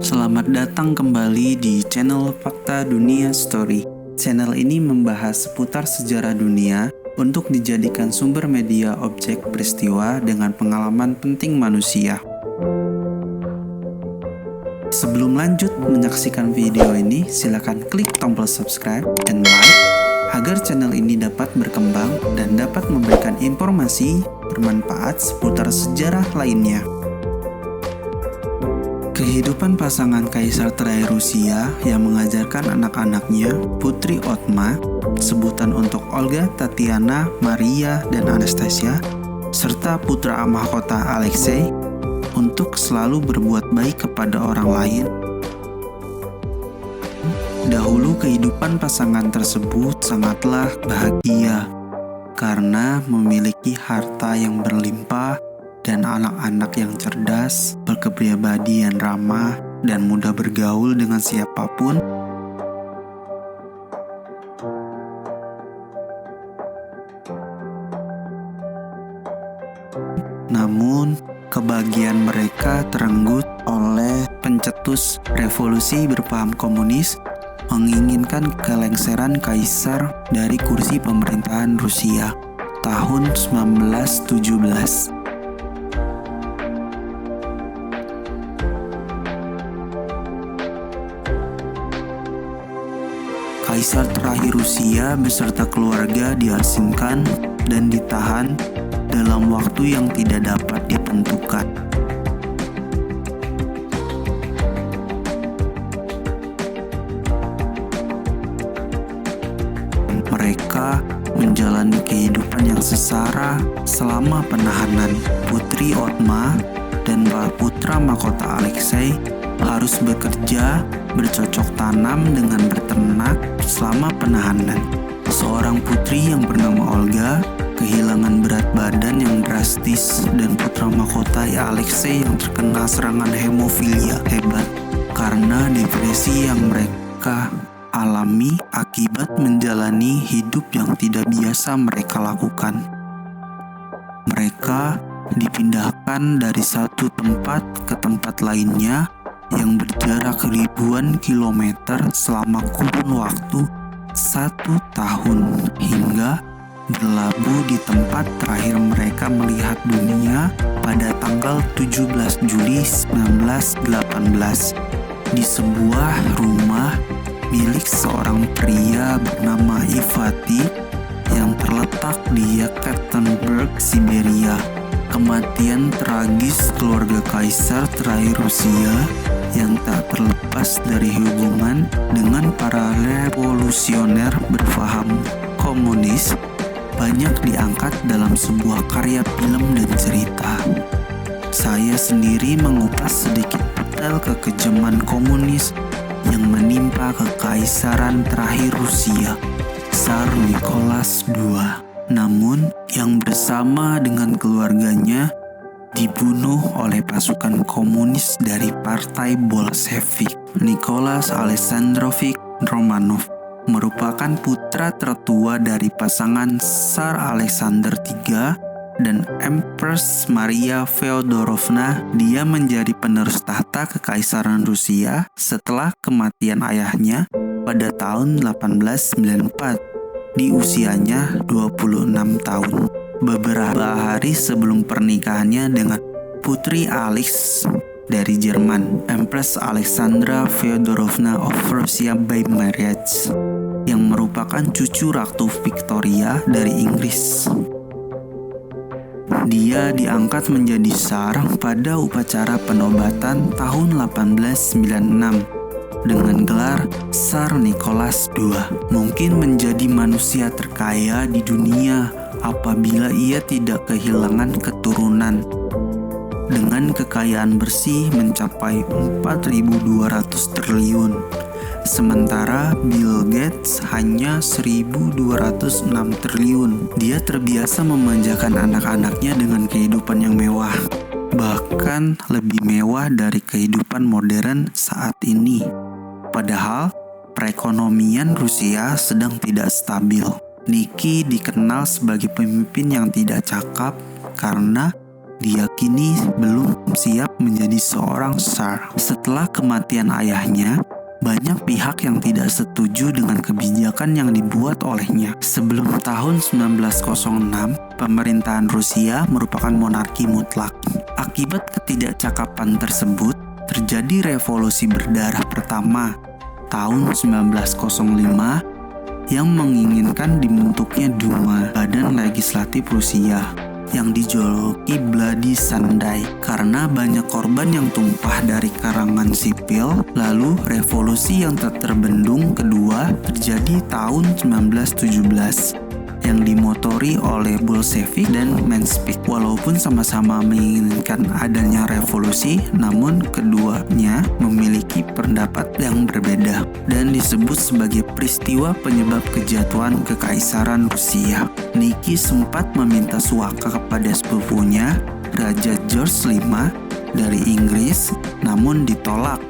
Selamat datang kembali di channel Fakta Dunia Story. Channel ini membahas seputar sejarah dunia untuk dijadikan sumber media objek peristiwa dengan pengalaman penting manusia. Sebelum lanjut menyaksikan video ini, silakan klik tombol subscribe dan like agar channel ini dapat berkembang dan dapat memberikan informasi bermanfaat seputar sejarah lainnya. Kehidupan pasangan kaisar terakhir Rusia yang mengajarkan anak-anaknya, Putri Otma, sebutan untuk Olga, Tatiana, Maria, dan Anastasia, serta putra mahkota Alexei, untuk selalu berbuat baik kepada orang lain. Dahulu kehidupan pasangan tersebut sangatlah bahagia karena memiliki harta yang berlimpah dan anak-anak yang cerdas, berkepribadian ramah, dan mudah bergaul dengan siapapun. Namun, kebahagiaan mereka terenggut oleh pencetus revolusi berpaham komunis menginginkan kelengseran kaisar dari kursi pemerintahan Rusia tahun 1917. Kaisar terakhir Rusia beserta keluarga diasingkan dan ditahan dalam waktu yang tidak dapat ditentukan. Mereka menjalani kehidupan yang sengsara selama penahanan. Putri Otma dan putra mahkota Alexei harus bekerja bercocok tanam dengan beternak selama penahanan. Seorang putri yang bernama Olga kehilangan berat badan yang drastis dan putra mahkota Alexei yang terkena serangan hemofilia hebat karena depresi yang mereka alami akibat menjalani hidup yang tidak biasa mereka lakukan. Mereka dipindahkan dari satu tempat ke tempat lainnya yang berjarak ribuan kilometer selama kurun waktu 1 tahun hingga berlabuh di tempat terakhir mereka melihat dunia pada tanggal 17 Juli 1918 di sebuah rumah milik seorang pria bernama Ivati yang terletak di Yekaterinburg, Siberia. Kematian tragis keluarga kaisar terakhir Rusia yang tak terlepas dari hubungan dengan para revolusioner berpaham komunis banyak diangkat dalam sebuah karya film dan cerita. Saya sendiri mengupas sedikit detail kekejaman komunis yang menimpa kekaisaran terakhir Rusia, Tsar Nicholas II. Namun, yang bersama dengan keluarganya dibunuh oleh pasukan komunis dari Partai Bolshevik. Nicholas Alexandrovich Romanov merupakan putra tertua dari pasangan Tsar Alexander III dan Empress Maria Feodorovna. Dia menjadi penerus tahta kekaisaran Rusia setelah kematian ayahnya pada tahun 1894 di usianya 26 tahun. Beberapa hari sebelum pernikahannya dengan Putri Alex dari Jerman, Empress Alexandra Feodorovna of Russia by marriage, yang merupakan cucu Ratu Victoria dari Inggris. Dia diangkat menjadi tsar pada upacara penobatan tahun 1896 dengan gelar Tsar Nicholas II. Mungkin menjadi manusia terkaya di dunia apabila ia tidak kehilangan keturunan. Dengan kekayaan bersih mencapai 4.200 triliun. Sementara Bill Gates hanya 1.206 triliun. Dia terbiasa memanjakan anak-anaknya dengan kehidupan yang mewah. Bahkan lebih mewah dari kehidupan modern saat ini. Padahal perekonomian Rusia sedang tidak stabil. Niki dikenal sebagai pemimpin yang tidak cakap karena diyakini belum siap menjadi seorang tsar. Setelah kematian ayahnya, banyak pihak yang tidak setuju dengan kebijakan yang dibuat olehnya. Sebelum tahun 1906, pemerintahan Rusia merupakan monarki mutlak. Akibat ketidakcakapan tersebut, terjadi revolusi berdarah pertama tahun 1905 yang menginginkan dibentuknya Duma, badan legislatif Rusia, yang dijuluki Bloody Sunday karena banyak korban yang tumpah dari kalangan sipil. Lalu revolusi yang tak terbendung kedua terjadi tahun 1917 yang dimotori oleh Bolshevik dan Menshevik. Walaupun sama-sama menginginkan adanya revolusi, namun keduanya memiliki pendapat yang berbeda dan disebut sebagai peristiwa penyebab kejatuhan Kekaisaran Rusia. Niki sempat meminta suaka kepada sepupunya, Raja George V dari Inggris, namun ditolak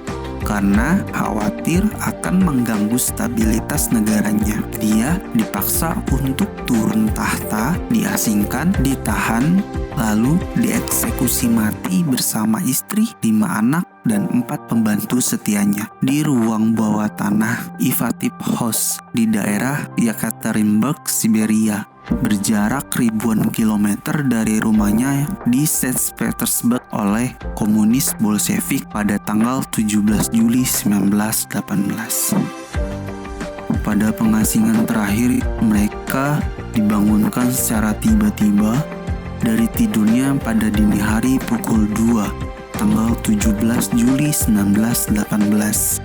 karena khawatir akan mengganggu stabilitas negaranya. Dia dipaksa untuk turun tahta, diasingkan, ditahan, lalu dieksekusi mati bersama istri, 5 anak, dan 4 pembantu setianya di ruang bawah tanah Ivatiev House di daerah Yekaterinburg, Siberia, berjarak ribuan kilometer dari rumahnya di St. Petersburg oleh komunis Bolshevik pada tanggal 17 Juli 1918. Pada pengasingan terakhir, mereka dibangunkan secara tiba-tiba dari tidurnya pada dini hari pukul 2 tanggal 17 Juli 1918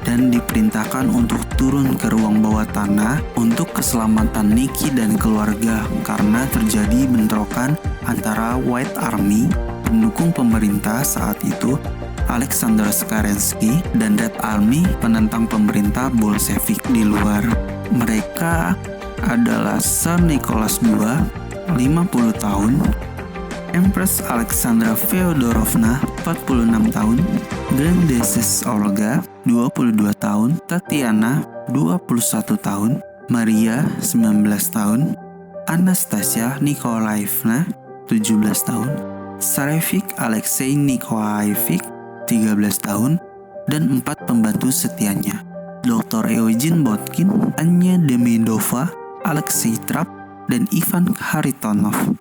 dan diperintahkan untuk turun ke ruang bawah tanah untuk keselamatan Niki dan keluarga karena terjadi bentrokan antara White Army, pendukung pemerintah saat itu, Alexander Kerensky, dan Red Army, penentang pemerintah Bolshevik di luar. Mereka adalah Tsar Nicholas II, 50 tahun, Empress Alexandra Feodorovna, 46 tahun, Grand Duchess Olga, 22 tahun, Tatiana, 21 tahun, Maria, 19 tahun, Anastasia Nikolaevna, 17 tahun, Tsarevich Alexei Nikolaevich, 13 tahun, dan 4 pembantu setianya, Dr. Eugene Botkin, Anya Demidova, Alexei Trap, dan Ivan Kharitonov.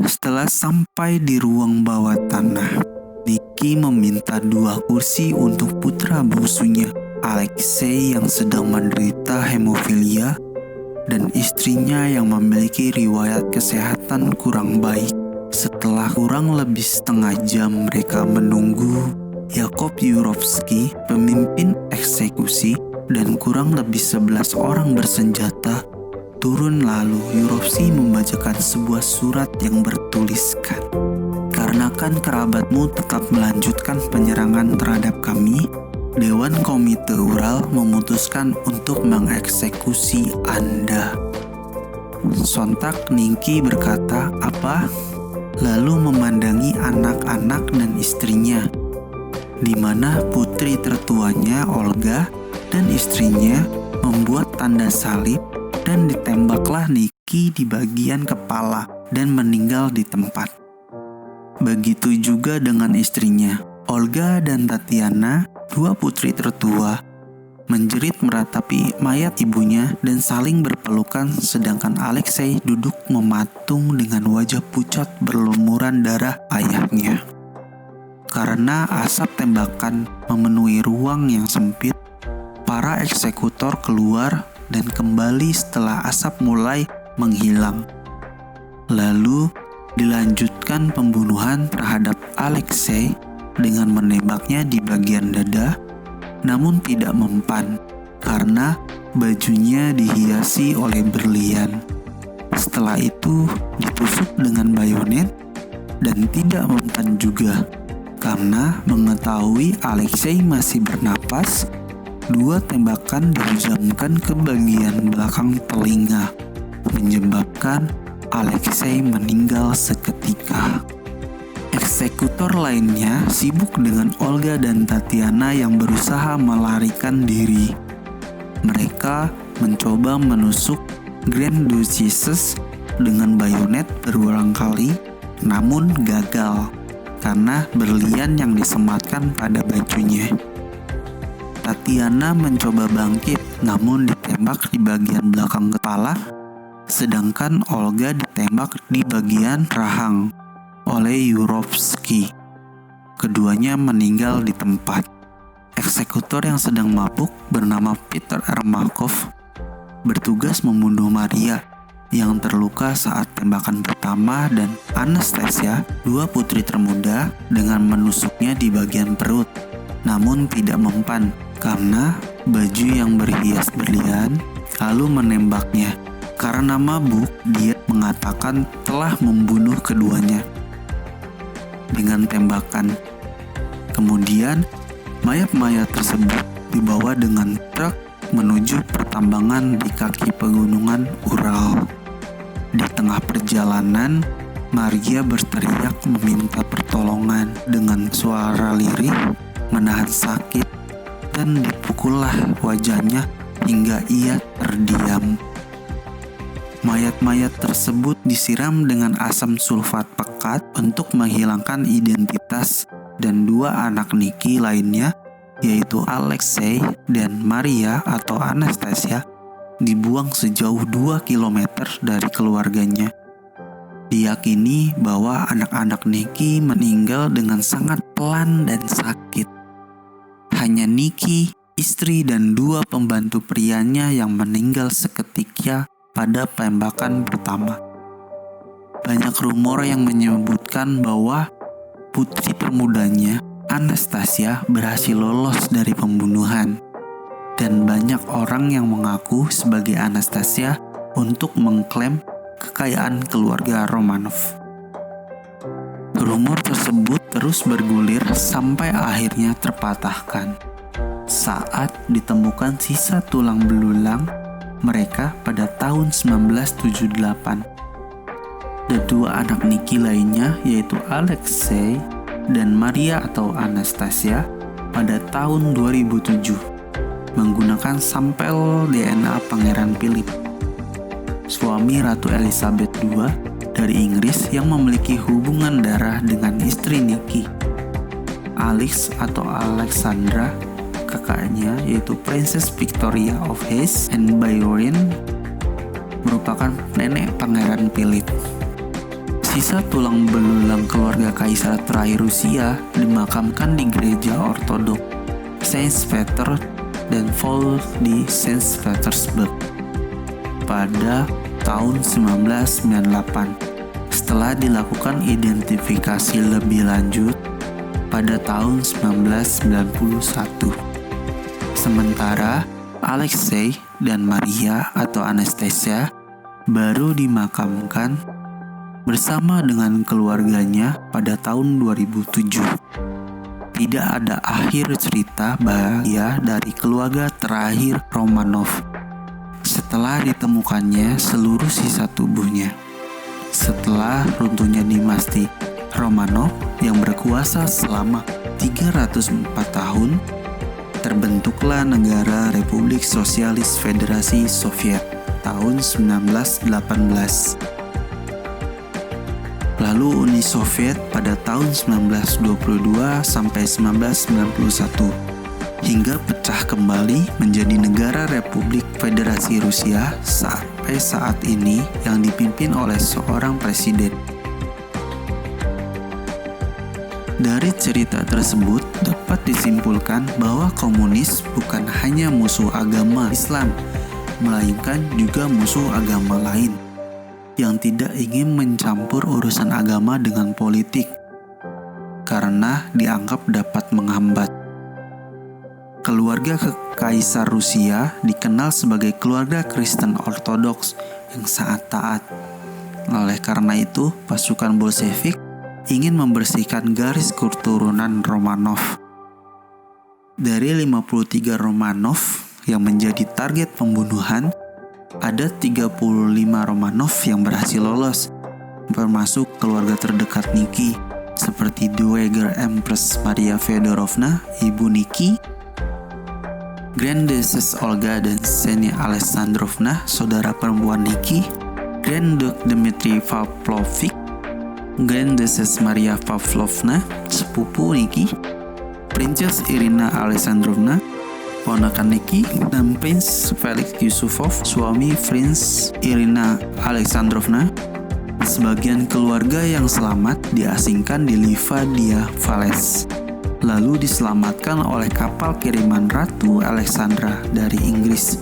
Setelah sampai di ruang bawah tanah, Niki meminta 2 kursi untuk putra bungsunya, Alexei yang sedang menderita hemofilia dan istrinya yang memiliki riwayat kesehatan kurang baik. Setelah kurang lebih setengah jam mereka menunggu, Yakov Yurovsky, pemimpin eksekusi, dan kurang lebih 11 orang bersenjata turun. Lalu Yurovsky membacakan sebuah surat yang bertuliskan, "Karena kan kerabatmu tetap melanjutkan penyerangan terhadap kami, Dewan Komite Ural memutuskan untuk mengeksekusi Anda." Sontak Niki berkata, "Apa?" Lalu memandangi anak-anak dan istrinya, di mana putri tertuanya Olga dan istrinya membuat tanda salib, dan ditembaklah Niki di bagian kepala dan meninggal di tempat. Begitu juga dengan istrinya, Olga dan Tatiana, 2 putri tertua, menjerit meratapi mayat ibunya dan saling berpelukan, sedangkan Alexei duduk mematung dengan wajah pucat berlumuran darah ayahnya. Karena asap tembakan memenuhi ruang yang sempit, para eksekutor keluar dan kembali setelah asap mulai menghilang. Lalu dilanjutkan pembunuhan terhadap Alexei dengan menembaknya di bagian dada, namun tidak mempan karena bajunya dihiasi oleh berlian. Setelah itu ditusuk dengan bayonet dan tidak mempan juga karena mengetahui Alexei masih bernapas. 2 tembakan dihujamkan ke bagian belakang telinga, menyebabkan Alexei meninggal seketika. Eksekutor lainnya sibuk dengan Olga dan Tatiana yang berusaha melarikan diri. Mereka mencoba menusuk Grand Duchess dengan bayonet berulang kali, namun gagal karena berlian yang disematkan pada bajunya. Tatiana mencoba bangkit namun ditembak di bagian belakang kepala, sedangkan Olga ditembak di bagian rahang oleh Yurovsky. Keduanya meninggal di tempat. Eksekutor yang sedang mabuk bernama Peter Ermakov bertugas membunuh Maria yang terluka saat tembakan pertama dan Anastasia, dua putri termuda, dengan menusuknya di bagian perut, namun tidak mempan karena baju yang berhias berlian, lalu menembaknya. Karena mabuk, dia mengatakan telah membunuh keduanya dengan tembakan. Kemudian, mayat-mayat tersebut dibawa dengan truk menuju pertambangan di kaki pegunungan Ural. Di tengah perjalanan, Maria berteriak meminta pertolongan dengan suara lirih, menahan sakit, dan dipukullah wajahnya hingga ia terdiam. Mayat-mayat tersebut disiram dengan asam sulfat pekat untuk menghilangkan identitas, dan dua anak Niki lainnya, yaitu Alexei dan Maria atau Anastasia, dibuang sejauh 2 km dari keluarganya. Diyakini bahwa anak-anak Niki meninggal dengan sangat pelan dan sakit. Hanya Niki, istri dan 2 pembantu prianya yang meninggal seketika pada penembakan pertama. Banyak rumor yang menyebutkan bahwa putri termudanya, Anastasia, berhasil lolos dari pembunuhan. Dan banyak orang yang mengaku sebagai Anastasia untuk mengklaim kekayaan keluarga Romanov. Rumor tersebut terus bergulir sampai akhirnya terpatahkan saat ditemukan sisa tulang belulang mereka pada tahun 1978. Dan 2 anak Niki lainnya, yaitu Alexei dan Maria atau Anastasia, pada tahun 2007 menggunakan sampel DNA Pangeran Philip, suami Ratu Elizabeth II dari Inggris yang memiliki hubungan darah dengan istri Niki. Alex atau Alexandra, kakaknya yaitu Princess Victoria of Hesse and Bayern, merupakan nenek Pangeran Philip. Sisa tulang belulang keluarga kaisar terakhir Rusia dimakamkan di gereja Ortodok Saint Peter dan Paul di Saint Petersburg pada tahun 1998 setelah dilakukan identifikasi lebih lanjut pada tahun 1991. Sementara Alexei dan Maria atau Anastasia baru dimakamkan bersama dengan keluarganya pada tahun 2007. Tidak ada akhir cerita bahagia dari keluarga terakhir Romanov setelah ditemukannya seluruh sisa tubuhnya. Setelah runtuhnya dinasti Romanov yang berkuasa selama 304 tahun, terbentuklah negara Republik Sosialis Federasi Soviet tahun 1918. Lalu Uni Soviet pada tahun 1922 sampai 1991 hingga pecah kembali menjadi negara Republik Federasi Rusia sampai saat ini yang dipimpin oleh seorang presiden. Dari cerita tersebut dapat disimpulkan bahwa komunis bukan hanya musuh agama Islam, melainkan juga musuh agama lain yang tidak ingin mencampur urusan agama dengan politik karena dianggap dapat menghambat. Keluarga Kaisar Rusia dikenal sebagai keluarga Kristen Ortodoks yang sangat taat. Oleh karena itu, pasukan Bolshevik ingin membersihkan garis keturunan Romanov. Dari 53 Romanov yang menjadi target pembunuhan, ada 35 Romanov yang berhasil lolos, termasuk keluarga terdekat Niki, seperti Dowager Empress Maria Feodorovna, ibu Niki, Grand Duchess Olga dan Ksenia Alexandrovna, saudara perempuan Niki, Grand Duke Dmitry Pavlovich, Grandduchess Maria Pavlovna, sepupu Niki, Princess Irina Alexandrovna, ponakan Niki, dan Prince Felix Yusufov, suami Prince Irina Alexandrovna. Sebagian keluarga yang selamat diasingkan di Livadia Falaise, lalu diselamatkan oleh kapal kiriman Ratu Alexandra dari Inggris,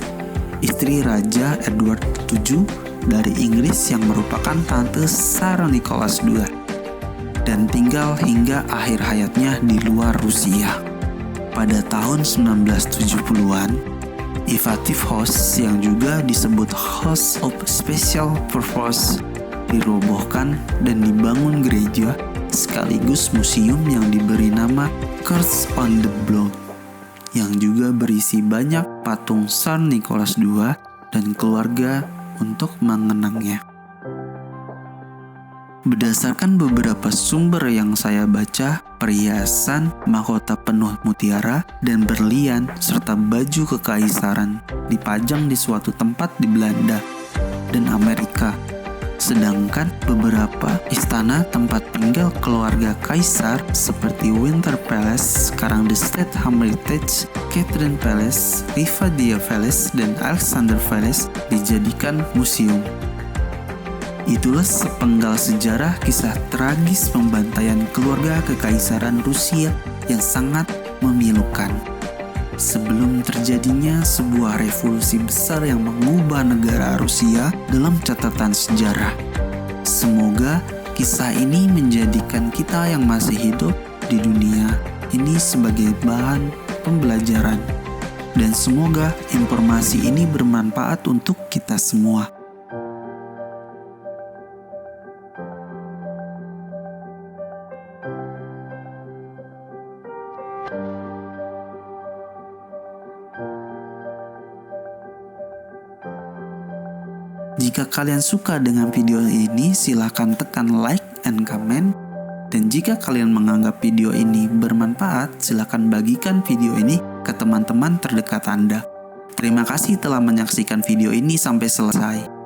istri Raja Edward VII dari Inggris yang merupakan tante Tsar Nicholas II, dan tinggal hingga akhir hayatnya di luar Rusia. Pada tahun 1970-an, Ivativ House yang juga disebut House of Special Purpose dirobohkan dan dibangun gereja sekaligus museum yang diberi nama Church on the Block, yang juga berisi banyak patung Tsar Nicholas II dan keluarga untuk mengenangnya. Berdasarkan beberapa sumber yang saya baca, perhiasan, mahkota penuh mutiara dan berlian serta baju kekaisaran dipajang di suatu tempat di Belanda dan Amerika. Sedangkan beberapa istana tempat tinggal keluarga kaisar seperti Winter Palace, sekarang The State Hermitage, Catherine Palace, Livadia Palace, dan Alexander Palace dijadikan museum. Itulah sepenggal sejarah kisah tragis pembantaian keluarga kekaisaran Rusia yang sangat memilukan. Sebelum terjadinya sebuah revolusi besar yang mengubah negara Rusia dalam catatan sejarah. Semoga kisah ini menjadikan kita yang masih hidup di dunia ini sebagai bahan pembelajaran. Dan semoga informasi ini bermanfaat untuk kita semua. Jika kalian suka dengan video ini, silahkan tekan like and comment. Dan jika kalian menganggap video ini bermanfaat, silahkan bagikan video ini ke teman-teman terdekat Anda. Terima kasih telah menyaksikan video ini sampai selesai.